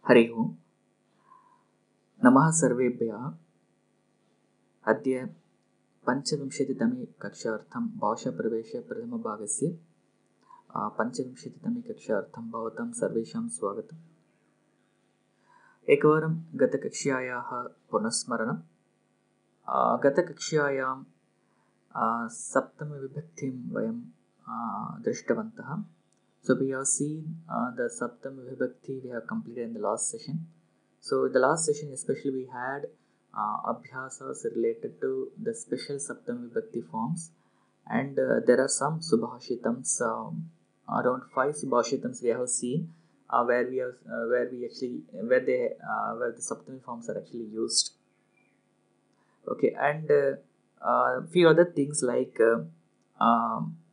हरि ओम्। नमः सर्वेभ्यः। अद्य पञ्चविंशतितमे कक्षार्थं भाषाप्रवेशप्रथमभागस्य पञ्चविंशतितमे कक्षार्थं भवतां सर्वेषां स्वागतम्। एकवारं गतकक्ष्यायाः पुनस्मरणं। गतकक्ष्यायां सप्तमविभक्तिं वयं दृष्टवन्तः. So we have seen the Saptami Vibhakti we have completed in the last session. So in the last session especially we had abhyasas related to the special Saptami Vibhakti forms, and there are some Subhashitams, around 5 Subhashitams we have seen where the Saptami forms are actually used. Okay, and few other things like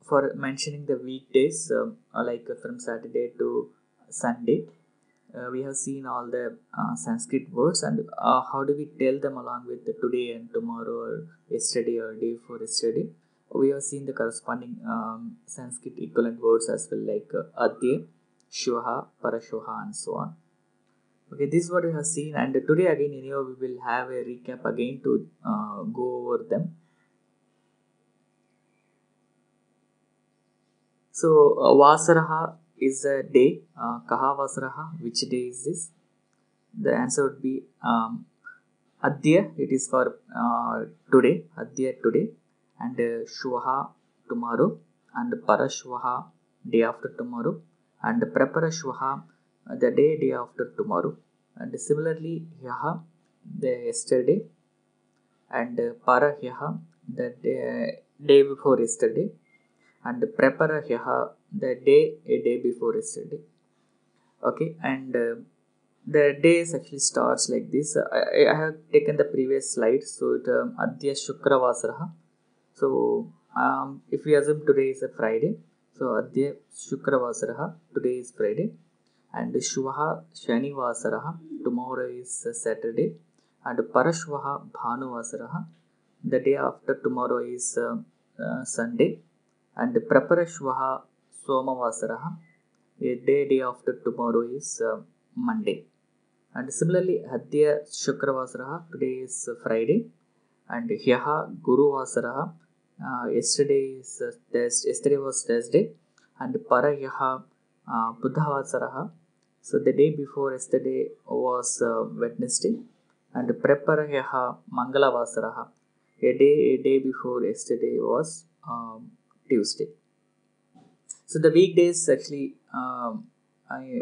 for mentioning the weekdays, like from Saturday to Sunday, we have seen all the Sanskrit words, and how do we tell them along with the today and tomorrow or yesterday or day before yesterday. We have seen the corresponding Sanskrit equivalent words as well, like Adya, Shvaha, Parashvaha, and so on. Okay, this is what we have seen, and today again we will have a recap again to go over them. So Vasaraha is a day. Kaha Vasaraha, which day is this? The answer would be Adya. It is for today. Adya today, and Shvaha tomorrow, and Parashvaha day after tomorrow, and Praparashvaha the day after tomorrow, and similarly Hyaha the yesterday, and Parahyaha the day before yesterday, and Praparahyaha the a day before yesterday. Okay, and the days actually starts like this. I have taken the previous slide. So it Adya Shukra Vasaraha. So if we assume today is a Friday, so Adya Shukra Vasaraha, today is Friday, and Shvaha Shani Vasaraha, tomorrow is Saturday, and Parashvaha Bhanu Vasaraha, the day after tomorrow is Sunday, and Praparashvaha Soma Vasaraha, a day after tomorrow is Monday. And similarly Adya Shukra Vasaraha, today is Friday, and Hyaha Guru Vasaraha, yesterday was Thursday, and Parahyaha Buddha Vasaraha, so the day before yesterday was Wednesday, and Praparahyaha Mangala Vasaraha, a day before yesterday was Tuesday. So the weekdays actually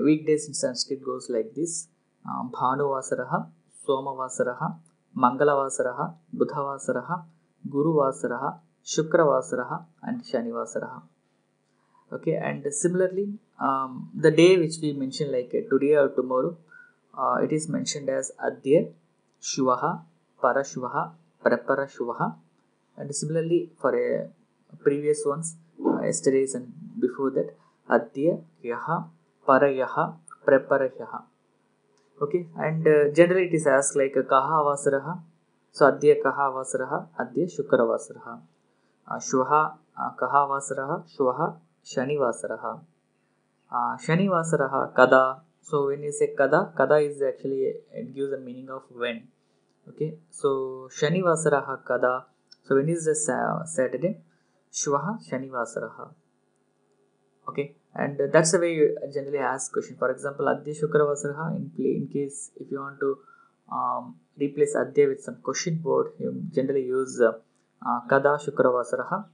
weekdays in Sanskrit goes like this: Bhanu Vasaraha, Soma Vasaraha, Mangala Vasaraha, Buddha Vasaraha, Guru Vasaraha, Shukra Vasaraha, and Shani Vasaraha. Okay, and similarly the day which we mentioned like today or tomorrow, it is mentioned as Adya, Shvaha, Parashvaha, Praparashvaha, and similarly for previous ones, yesterday's and before that, Adya, Hyaha, Parayaha, Praparahyaha. Okay, and generally it is asked like Kaha Vasaraha. So Adya Kaha Vasaraha, Adya Shukra Vasaraha, Shvaha Kaha Vasaraha, Shvaha Shani Vasaraha, Shani Vasaraha Kada. So when you say Kada is actually, it gives a meaning of when. Okay, so Shani Vasaraha Kada. So when is the Saturday? Shvaha Shani Vasaraha. Okay, and that's the way you generally ask question. For example, Adya Shukra Vasaraha, in case if you want to replace Adya with some question word, you generally use Kada Shukra Vasaraha.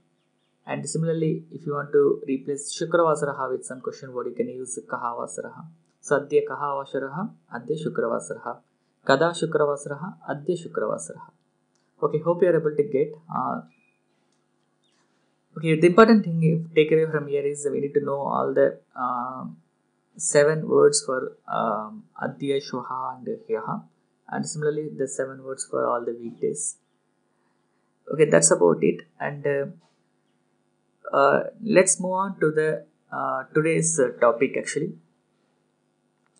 And similarly, if you want to replace Shukra Vasaraha with some question word, you can use Kaha Vasaraha. So Adya Kaha Vasaraha, Adya Shukra Vasaraha, Kada Shukra Vasaraha, Adya Shukra Vasaraha. Okay, hope you are able to get. Okay, the important thing takeaway from here is we need to know all the 7 words for Adya, Shvaha, and Hyaha, and similarly the 7 words for all the weekdays. Okay, that's about it, and let's move on to the today's topic actually.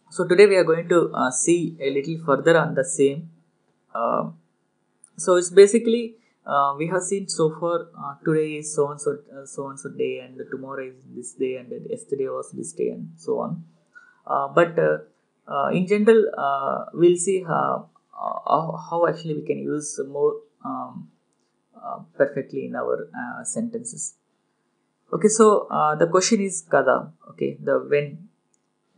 So today we are going to see a little further on the same. So it's basically we have seen so far today is so and so day, and tomorrow is this day, and yesterday was this day, and so on. But In general, we'll see how actually we can use more perfectly in our sentences. Okay, so the question is kada, okay, the when,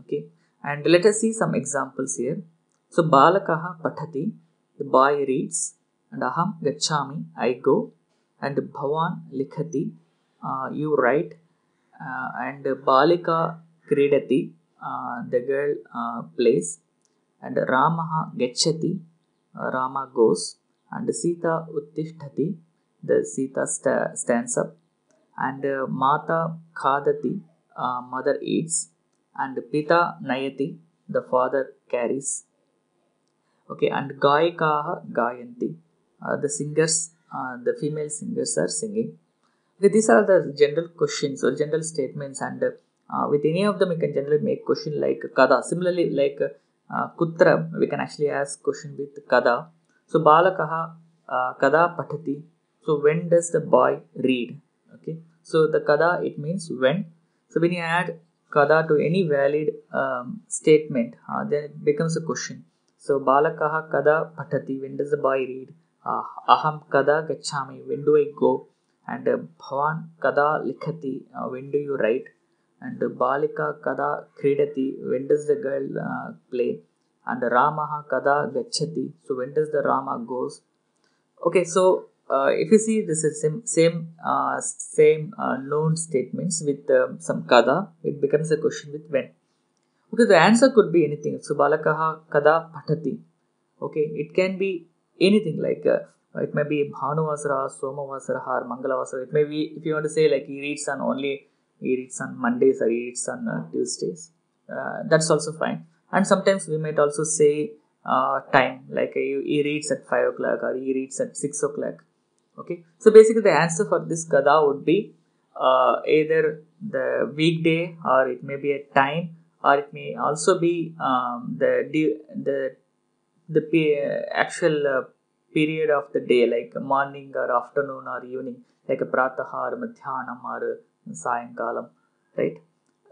okay, and let us see some examples here. So balakaha pathati, the boy reads, and aham gachami, I go, and bhavan likhati, you write, and balika kridati, the girl plays, and ramaha gachati, Rama goes, and Sita uttishtati, the Sita stands up, and Mata khadati, mother eats, and Pita nayati, the father carries. Okay, and Gayakaha gayanti, the singers, the female singers are singing. Okay, these are the general questions or general statements, and with any of them, you can generally make question like kada. Similarly, like kutra, we can actually ask question with kada. So balakaha kada patati. So when does the boy read? Okay. So the kada, it means when. So when you add kada to any valid statement, then it becomes a question. So balakaha kada patati. When does the boy read? Aham kada gachami. When do I go? And Bhavan kada likhati, when do you write? And Balika kada kridati, when does the girl play? And Ramaha kada gachati, so when does the Rama goes? Okay, so if you see, this is same known statements with some kada, it becomes a question with when. Okay, the answer could be anything. So balakaha kada patati. Okay, it can be anything like it may be Bhanuvasara, Somavasara, or Mangalavasara. It may be, if you want to say like he reads on Mondays or he reads on Tuesdays. That's also fine. And sometimes we might also say time, like he reads at 5 o'clock or he reads at 6 o'clock. Okay, so basically the answer for this kada would be either the weekday, or it may be a time, or it may also be actual period of the day, like morning or afternoon or evening, like a prataha or madhyanam or sayankalam, right?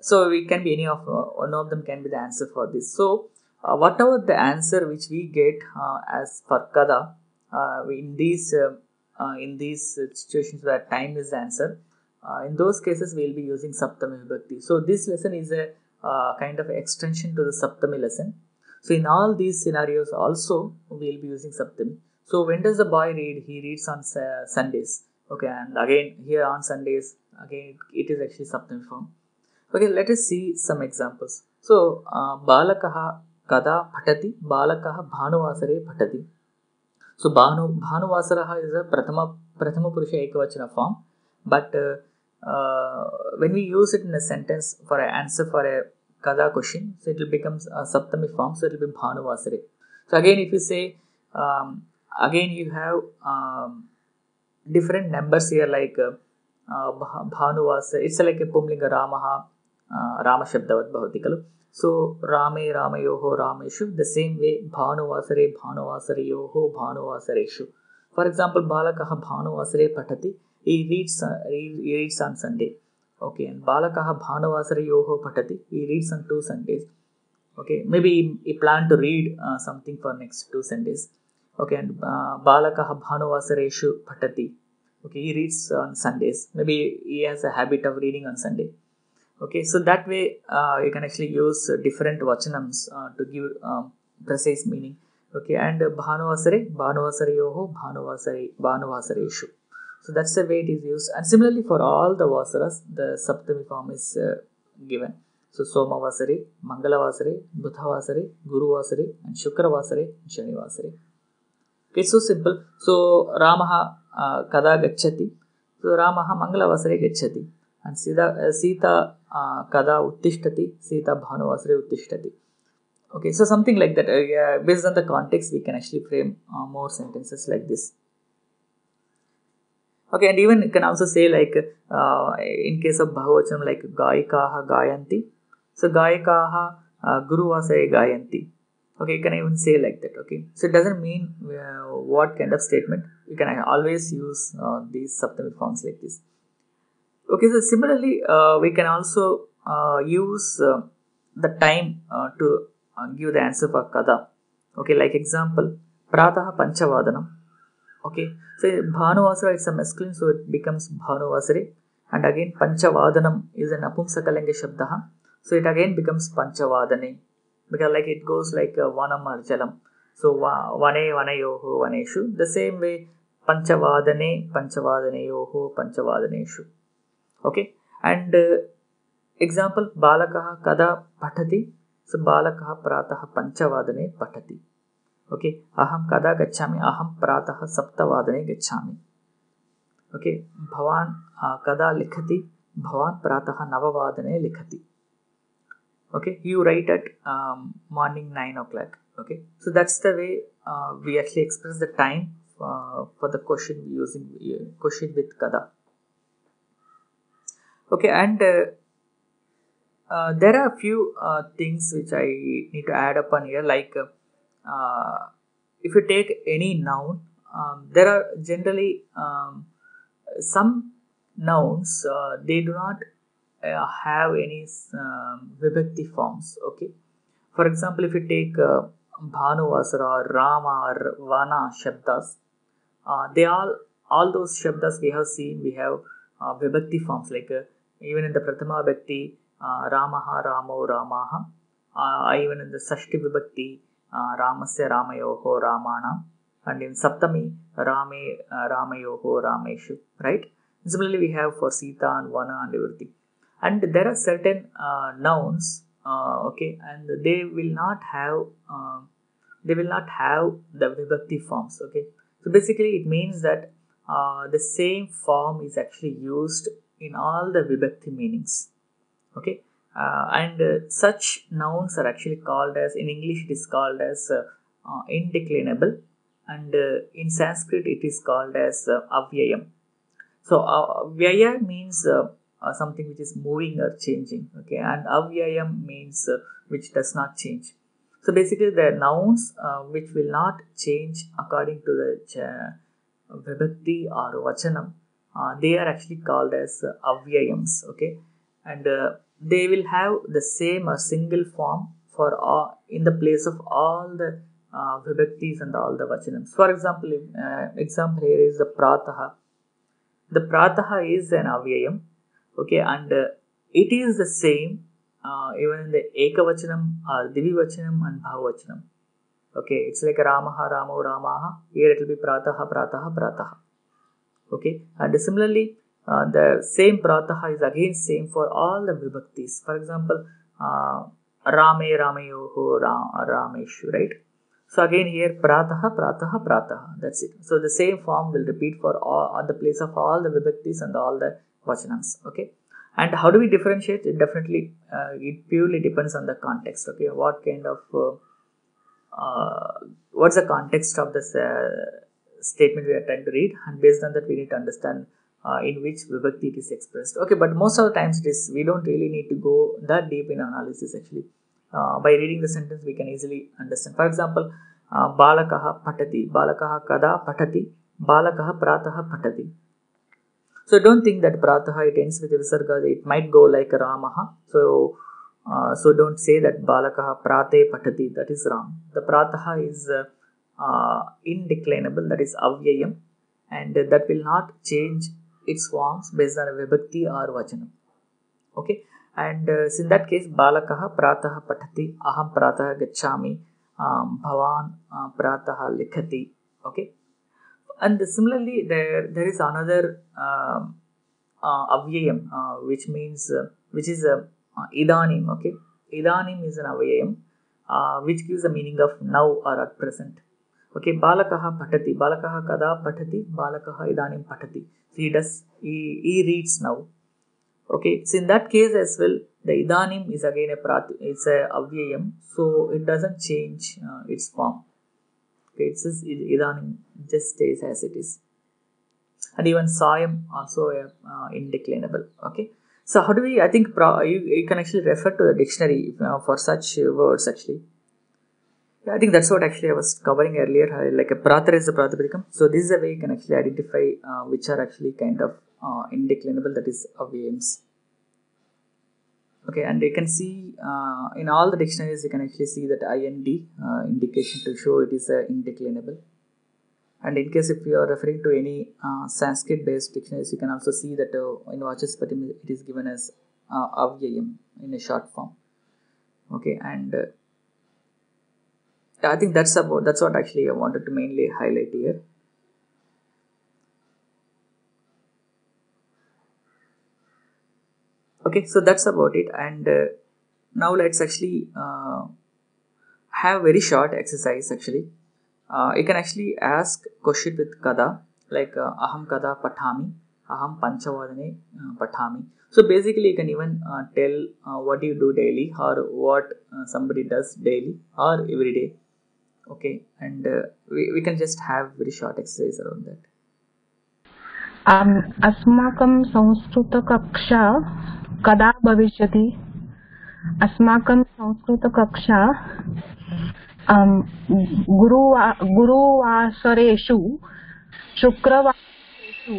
So it can be any of one of them can be the answer for this. So whatever the answer which we get as for kada, in these situations where time is the answer, in those cases we will be using saptami vibhakti. So this lesson is a kind of extension to the saptami lesson. So in all these scenarios also we will be using saptami. So when does the boy read? He reads on Sundays. Okay, and again here on Sundays, again it is actually saptami form. Okay, let us see some examples. So balakaha kada patati, balakaha bhanuvasare patati. So bhanuvasaraha is a prathama purusha ekavachana form, but when we use it in a sentence for an answer for a kada question, so it will become a saptami form, so it will be bhanuvasare. So again, if you say again you have different numbers here, like bhanuvasare, it's like a pumlinga ramaha, rama shabdavat bhavati kalu. So rame ramayoho rameshu, the same way bhanuvasare bhanuvasarayoho bhanuvasareshu. For example, balakaha bhanuvasare patati, he reads on Sunday. Okay, and balakaha bhanuvasarayoho patati, he reads on 2 Sundays. Okay, maybe he planned to read something for next 2 Sundays. Okay, and balakaha bhanuvasareshu patati, okay, he reads on Sundays. Maybe he has a habit of reading on Sunday. Okay, so that way you can actually use different vachanams to give precise meaning. Okay, and bhanuvasarayoho bhanuvasareshu. So that's the way it is used. And similarly for all the vasaras, the saptami form is given. So somavasare, mangalavasare, budhavasare, guruvasare, and shukravasare, and shanivasare. Okay, so simple. So ramaha kada gacchati. So ramaha mangalavasare gacchati. And Sita kada uttishtati, Sita bhanuvasare uttishtati. Okay, so something like that. Based on the context, we can actually frame more sentences like this. Okay, and even you can also say like in case of Bhagavachanam, like Gayakaha gayanti. So Gayakaha guruvasare gayanti. Okay, you can even say like that. Okay, so it doesn't mean what kind of statement. You can always use these saptami forms like this. Okay, so similarly, we can also use the time to give the answer for kada. Okay, like example, pratah panchavadanam. Okay, so bhanuvasara is a masculine, so it becomes bhanuvasare. And again, panchavadanam is an apumsakalinga shabdaha, so it again becomes panchavadane, because like it goes like vanam or jalam. So vane vanayoho vaneshu. The same way, panchavadane panchavadaneyoho panchavadaneshu. Okay, and example, balakaha kada patati. So balakaha pratah panchavadane patati. Okay, aham kada gacchami, aham pratah saptavadane gacchami. Okay, bhavan kada likhati, bhavan pratah navavadane likhati. Okay, you write at morning 9 o'clock. Okay, so that's the way we actually express the time for the question using question with kada. Okay, and there are a few things which I need to add up on here, like if you take any noun, there are generally some nouns, they do not have any vibhakti forms. Okay, for example, if you take bhanuvasara or rama or vana shabdas, they all those shabdas we have seen, we have vibhakti forms, like even in the prathama vibhakti, ramaha ramo ramaha, even in the sashti vibhakti, ramasya ramayoho ramana, and in saptami rame ramayoho rameshu, right? Similarly, we have for sita and vana and everything. And there are certain nouns, okay, and they will not have the vibhakti forms. Okay, so basically it means that the same form is actually used in all the vibhakti meanings. Okay, and such nouns are actually called as, in English it is called as indeclinable, and in Sanskrit it is called as avyayam. So vyaya means something which is moving or changing. Okay, and avyayam means which does not change. So basically, the nouns which will not change according to the vibhakti or vachanam, they are actually called as avyayams. Okay, and they will have the same or single form for all, in the place of all the vibhaktis and all the vachanams. For example, example here is the prataha. The prataha is an avyayam. Okay, and it is the same even in the ekavachanam or divivachanam and bhavavachanam. Okay, it's like ramaha ramo ramaha. Here it will be prataha prataha prataha. Okay, and similarly the same prataha is again same for all the vibhaktis. For example, rame ramayoho rameshu, right? So again here prataha prataha prataha, that's it. So the same form will repeat for all on the place of all the vibhaktis and all the vachanams. Okay, and how do we differentiate? It definitely it purely depends on the context. Okay, what kind of what's the context of this statement we are trying to read, and based on that we need to understand in which vibhakti it is expressed. Okay, but most of the times it is, we don't really need to go that deep in analysis actually. By reading the sentence we can easily understand. For example, balakaha patati, balakaha kada patati, balakaha prataha patati. So don't think that prataha it ends with visarga, it might go like ramaha. So don't say that balakaha prate patati, that is wrong. The prataha is indeclinable, that is avyayam, and that will not change its forms based on a vibhakti or vachanam. Okay, and so in that case, balakaha prataha patati, aham prataha gacchami, bhavan prataha likhati. Okay, and similarly there is another avyayam which means which is idanim. Okay, idanim is an avyayam which gives the meaning of now or at present. Okay, balakaha patati, balakaha kada patati, balakaha idanim patati. So he reads now. Okay, so in that case as well, the idanim is again it's a avyayam, so it doesn't change its form. Okay, it says idanim just stays as it is. And even sayam also indeclinable. Okay, so how do we, I think you can actually refer to the dictionary for such words actually. Yeah, I think that's what actually I was covering earlier, like a pratar is a pratipadikam. So this is a way you can actually identify which are actually kind of indeclinable, that is avyayams. Okay, and you can see in all the dictionaries you can actually see that IND indication to show it is indeclinable. And in case if you are referring to any Sanskrit based dictionaries, you can also see that in Vachaspati it is given as avyayam in a short form. Okay, and I think that's what actually I wanted to mainly highlight here. Okay, so that's about it, and now let's actually have very short exercise actually. You can actually ask question with kada, like aham kada pathami, aham panchavadane pathami. So basically you can even tell what you do daily or what somebody does daily or every day. Okay, and we can just have very short exercise around that. अस्माकं संस्कृतकक्षा कदा भविष्यति? अस्माकं संस्कृतकक्षा गुरुवासरेषु शुक्रवासरेषु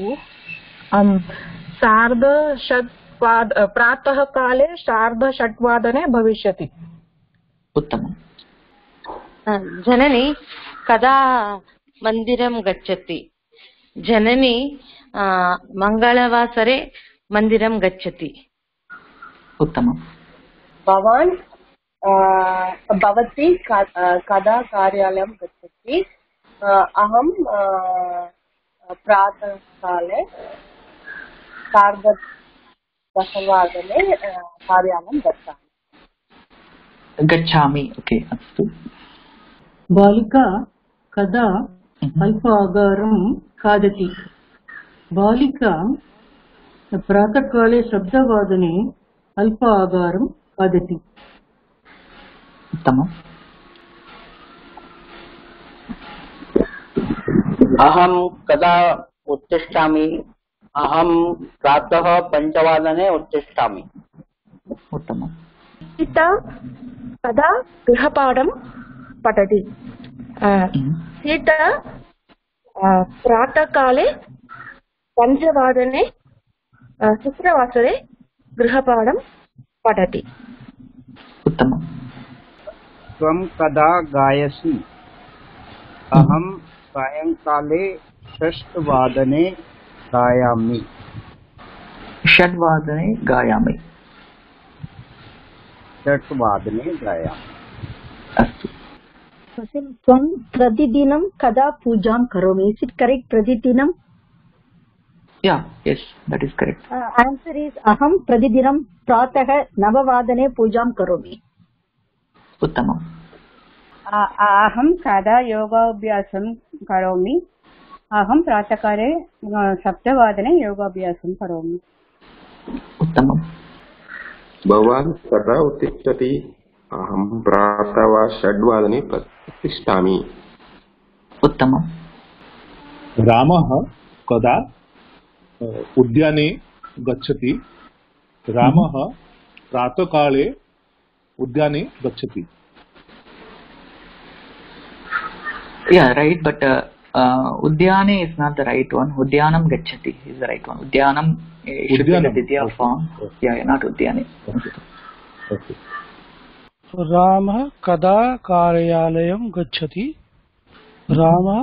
प्रातःकाले 6:30 भविष्यति। उत्तमम्। जननी कदा मन्दिरं गच्छति? जननी मंगलवासरे मंदिरं गच्छति। उत्तमम्। भवान् भवती कदा कार्यालयं गच्छति? अहं प्रातःकाले 10:30 कार्यालयं गच्छामि। ओके, अस्तु। बालिका कदा अल्पाहारं खादति? बालिका प्रातःकाले 7:00 अल्पाहारं खादति। उत्तमम्। अहं कदा उत्तिष्ठामि? अहं प्रातः 5:00 उत्तिष्ठामि। उत्तमम्। सीता कदा गृहपाठं पठति? सीता प्रातःकाले 5:00 शुक्रवासरे गृहपाठं पठति। उत्तमम्। त्वं कदा गायसि? अहं सायंकाले 6:00 गायामि। 6:00 गायामि। 6:00 गायामि। अस्तु। त्वं प्रतिदिनं कदा पूजां करोमि? Is it correct? प्रतिदिनं? Yeah, yes, that is correct. Answer is अहं प्रतिदिनं प्रातः 9:00 पूजां करोमि। उत्तमम्। अहं कदा योगाभ्यासं करोमि? अहं प्रातःकाले 7:00 योगाभ्यासं करोमि। उत्तमम्। भवान् कदा उत्तिष्ठति? अहं प्रातः 6:00 उत्तिष्ठामि। उत्तमम्। रामः कदा उद्याने गच्छति? रामः प्रातःकाले उद्याने गच्छति। Yeah, right, but udyane is not the right one. Udyanam gacchati is the right one. Udyanam should be the Ditya form. Yeah, not udyane. Okay. रामः कदा कार्यालयं गच्छति? रामः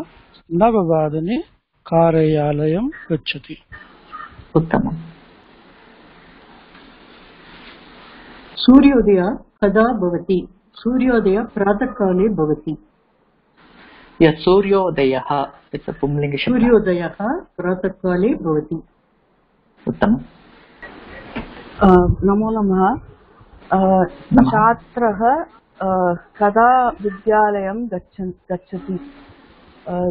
9:00 कार्यालयं गच्छति। उत्तमम्। सूर्योदय कदा भवति? सूर्योदय प्रातःकाले भवति। Yeah, सूर्योदयः it's a पुंलिङ्ग शब्द। सूर्योदयः प्रातःकाले भवति। उत्तमम्। नमो नमः। छात्रः कदा विद्यालयं गच्छति?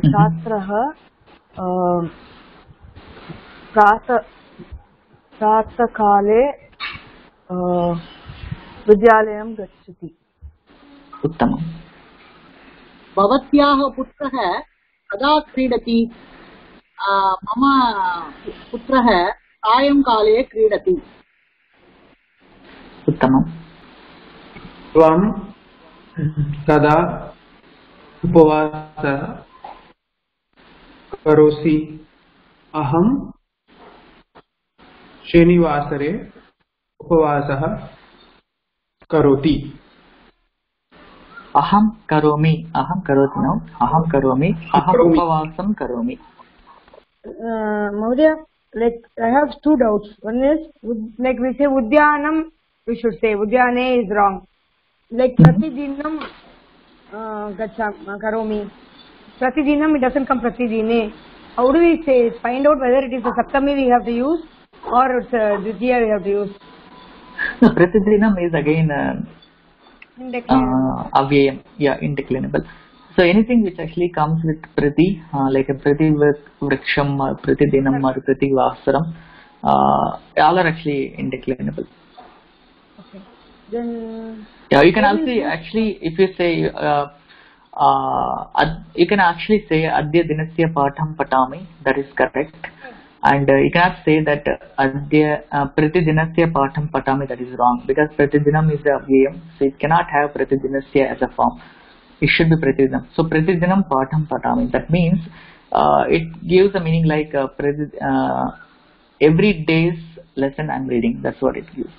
छात्रः प्रातःकाले विद्यालयं गच्छति। उत्तमम्। भवत्याः पुत्रः कदा क्रीडति? मम पुत्रः सायंकाले क्रीडति। उत्तमम्। त्वं कदा उपवासः करोसि? अहं शनिवासरे उपवासः करोति अहं करोमि अहं करोति no अहं करोमि अहम् उपवासं करोमि. Maurya, like I have two doubts. One is like we say Udyanam, we should say Udyane is wrong. Like Pratidinam karomi. Pratidinam, it doesn't come Pratidine. How do we say? Find out whether it is a Saptami we have to use or it's a Dvitiya we have to use. No, Pratidinam is again Indeclinable. Avyayam, yeah, indeclinable. So anything which actually comes with Prati, like a Prati Vriksham or Pratidinam or Prati Vasaram, all are actually indeclinable. Okay. Then yeah, you can also actually, if you say, you can actually say Adya Dinasya Patham Patami, that is correct. And you cannot say that Adya Pratidinasya Patham Patami, that is wrong, because Pratidinam is the Avyayam, so it cannot have Pratidinasya as a form. It should be Pratidinam. So Pratidinam Patham Patami, that means it gives a meaning like every day's lesson I'm reading, that's what it gives.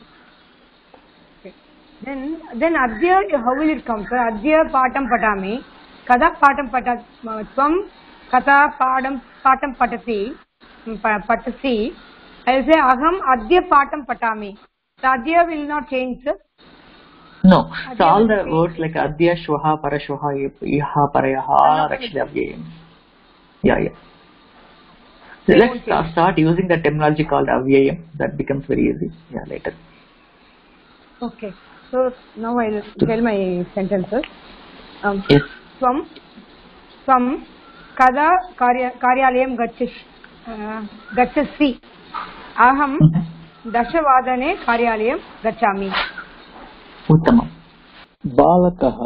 Okay. Then Adya, how will it come? So Adya Patham Patami, Kada Patham Patam, Kata Patham Patasi, I will say Aham Adya Patham Patami. The Adya will not change, sir? No. So all the words like Adya, Shvaha, Parashvaha, Iha, Parayaha are actually Avyayams. Yeah. So let's start using the terminology called Avyayam. That becomes very easy. Yeah, later. Okay. So now I will tell my sentences. Yes. Svam Kada Karyalayam Gachasi. Aham Dashavadane Karyalayam Gachami. उत्तमम्. बालकः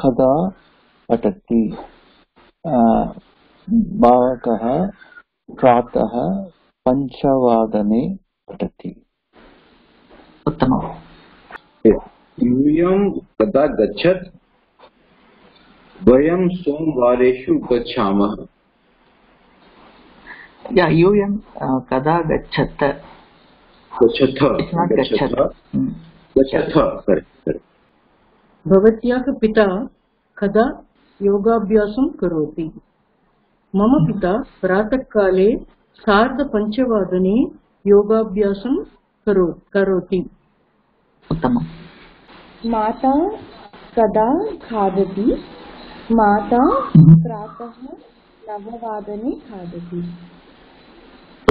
कदा पठति? बालकः प्रातः 5 वादने पठति. उत्तमम्. यूयं कदा गच्छत्? वयं सोमवारेषु गच्छामः. Yeah, यूयं कदा गच्छत्? गच्छथ. It's not गच्छत्. गच्छथ. Correct. भवत्याः पिता कदा योगाभ्यासं करोति? मम पिता प्रातःकाले 5:30 योगाभ्यासं करोति. उत्तमम्. माता कदा खादति? माता प्रातः 9 वादने खादति.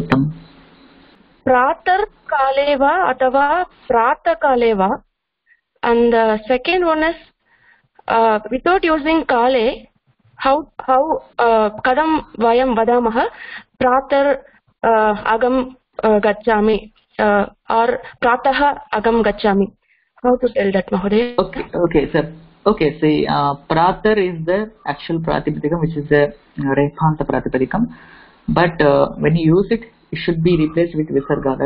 उत्तमम्. प्रातःकाले वा अथवा प्रातःकाले वा? And the second one is without using kale, how kadam vayam vadamah pratar agam gachami or pratah agam gachami. How to tell that, Mahoday? Okay, sir. Okay, see, pratar is the actual pratipadikam, which is the rephanta pratipadikam, but when you use it, it should be replaced with visarga.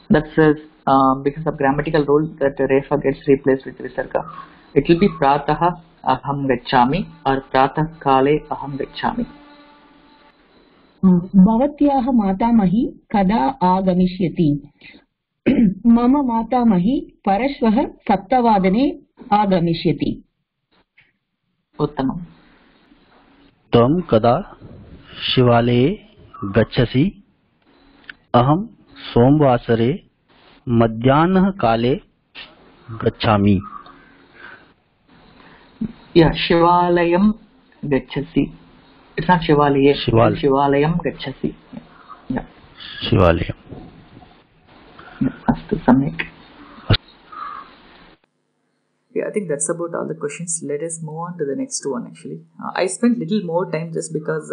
That's because of grammatical rule that refa gets replaced with visarga. It will be pratah aham gachami or pratah kale aham gachami. भवत्याः मातामही कदा आगमिष्यति? मम मातामही परश्वः 7 वादने आगमिष्यति. उत्तमम्. त्वं कदा शिवालये गच्छसि? अहं सोमवासरे मध्याह्नकाले गच्छामि. Yeah, शिवालयं गच्छसि. It's not शिवालये. शिवालयं गच्छसि. Yeah. शिवालयम्. अस्तु, सम्यक्. Yeah, I think that's about all the questions. Let us move on to the next one. Actually, I spent little more time just because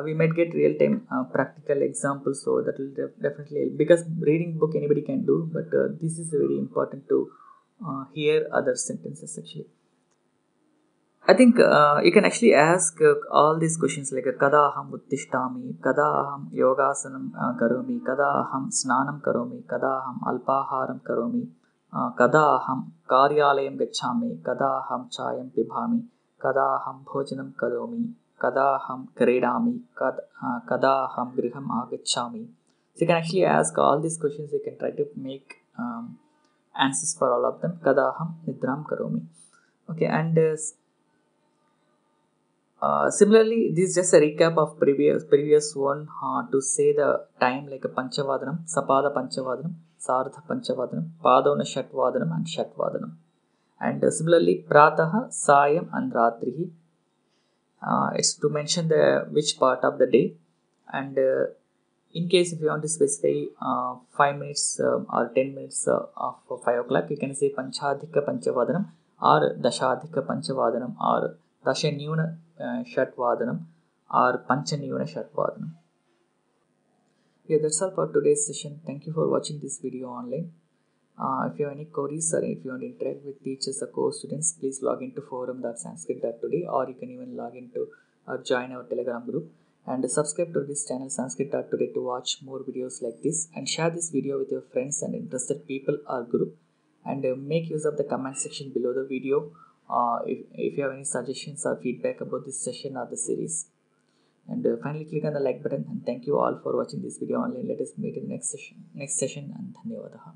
we might get real-time practical examples, so that will definitely help. Because reading book anybody can do, but this is very important to hear other sentences. Actually, I think you can actually ask all these questions like kada aham uttishtami, kada aham yogasanam karomi, kada aham snanam karomi, kada aham alpaharam karomi, kada aham karyalayam gachami, kada aham chayam pibhami, kada aham bhojanam karomi, kada aham kredami, kada aham griham agachami. So you can actually ask all these questions. You can try to make answers for all of them. Kada aham nidram karomi. Okay, and similarly, this is just a recap of previous one to say the time, like a panchavadanam, sapada panchavadanam, sardha panchavadanam, padona shatvadanam and shatvadanam. And similarly, pratah, sayam and ratrihi. It's to mention the which part of the day. And in case if you want to specify 5 minutes or 10 minutes of 5 o'clock, you can say panchadhika panchavadanam or dashadhika panchavadanam or dashanyuna shatvadanam or panchanyuna shatvadanam. Yeah, that's all for today's session. Thank you for watching this video online. If you have any queries or if you want to interact with teachers or course students, please log into forum.sanskrit.today, or you can even log into or join our Telegram group, and subscribe to this channel Sanskrit.today to watch more videos like this, and share this video with your friends and interested people or group, and make use of the comment section below the video if you have any suggestions or feedback about this session or the series. And finally, click on the like button, and thank you all for watching this video online. Let us meet in the next session and dhanyavadaha.